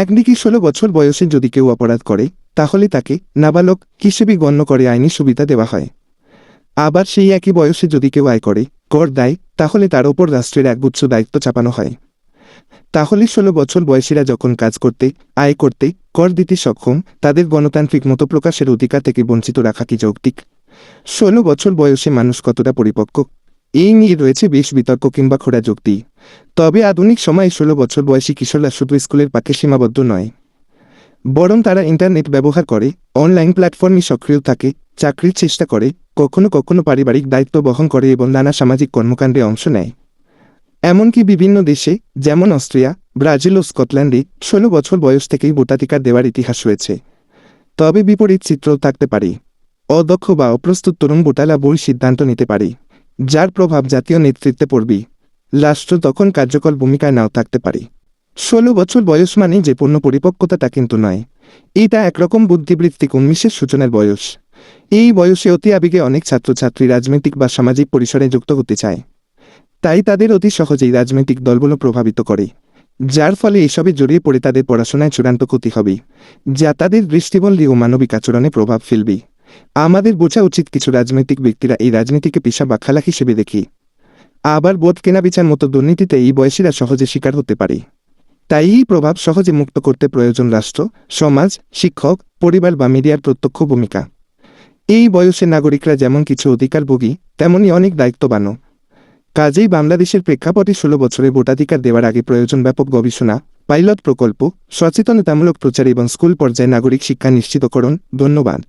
একদিকে ১৬ বছর বয়সে যদি কেউ অপরাধ করে তাহলে তাকে নাবালক হিসেবে গণ্য করে আইনি সুবিধা দেওয়া হয়। আবার সেই একই বয়সে যদি কেউ আয় করে কর দেয় তাহলে তার ওপর রাষ্ট্রের একগুচ্ছ দায়িত্ব চাপানো হয়। তাহলে ১৬ বছর বয়সীরা যখন কাজ করতে, আয় করতে, কর দিতে সক্ষম, তাদের গণতান্ত্রিক মতপ্রকাশের অধিকার থেকে বঞ্চিত রাখা কি যৌক্তিক? ১৬ বছর বয়সে মানুষ কতটা পরিপক্ক, এই নিয়ে রয়েছে বেশ বিতর্ক কিংবা খোঁড়া যুক্তি। তবে আধুনিক সময়ে ১৬ বছর বয়সী কিশোররা শুধু স্কুলের পাকে সীমাবদ্ধ নয়, বরং তারা ইন্টারনেট ব্যবহার করে, অনলাইন প্ল্যাটফর্মে সক্রিয় থাকে, চাকরির চেষ্টা করে, কখনো কখনো পারিবারিক দায়িত্ব বহন করে এবং নানা সামাজিক কর্মকাণ্ডে অংশ নেয়। এমনকি বিভিন্ন দেশে যেমন অস্ট্রিয়া, ব্রাজিল ও স্কটল্যান্ডে ১৬ বছর বয়স থেকেই ভোটাধিকার দেওয়ার ইতিহাস রয়েছে। তবে বিপরীত চিত্রও থাকতে পারে। অদক্ষ বা অপ্রস্তুত তরুণ ভোটাররা ভুল সিদ্ধান্ত নিতে পারে, যার প্রভাব জাতীয় নেতৃত্বে পড়বে। রাষ্ট্র তখন কার্যকর ভূমিকায় নাও থাকতে পারে। ১৬ বছর বয়স মানেই যে পূর্ণ পরিপক্কতা তা কিন্তু নয়। এটা একরকম বুদ্ধিবৃত্তিক উন্মেষের সূচনার বয়স। এই বয়সে অতি আবেগে অনেক ছাত্রছাত্রী রাজনৈতিক বা সামাজিক পরিসরে যুক্ত হতে চায়। তাই তাদের অতি সহজেই রাজনৈতিক দলগুলো প্রভাবিত করে, যার ফলে এসবে জড়িয়ে পড়ে তাদের পড়াশোনায় চূড়ান্ত ক্ষতি হবে, যা তাদের দৃষ্টিভঙ্গি ও মানবিক আচরণে প্রভাব ফেলবে। আমাদের বোঝা উচিত কিছু রাজনৈতিক ব্যক্তিরা এই রাজনীতিকে পেশা বা খেলা হিসেবে দেখে, আবার ভোট কেনাবেচার মতো দুর্নীতিতে এই বয়সীরা সহজে শিকার হতে পারে। তাই এই প্রভাব সহজে মুক্ত করতে প্রয়োজন রাষ্ট্র, সমাজ, শিক্ষক, পরিবার বা মিডিয়ার প্রত্যক্ষ ভূমিকা। এই বয়সের নাগরিকরা যেমন কিছু অধিকারভোগী, তেমনি অনেক দায়িত্ববানও। কাজেই বাংলাদেশের প্রেক্ষাপটে ১৬ বছরে ভোটাধিকার দেওয়ার আগে প্রয়োজন ব্যাপক গবেষণা, পাইলট প্রকল্প, সচেতনতামূলক প্রচার এবং স্কুল পর্যায়ে নাগরিক শিক্ষা নিশ্চিতকরণ। ধন্যবাদ।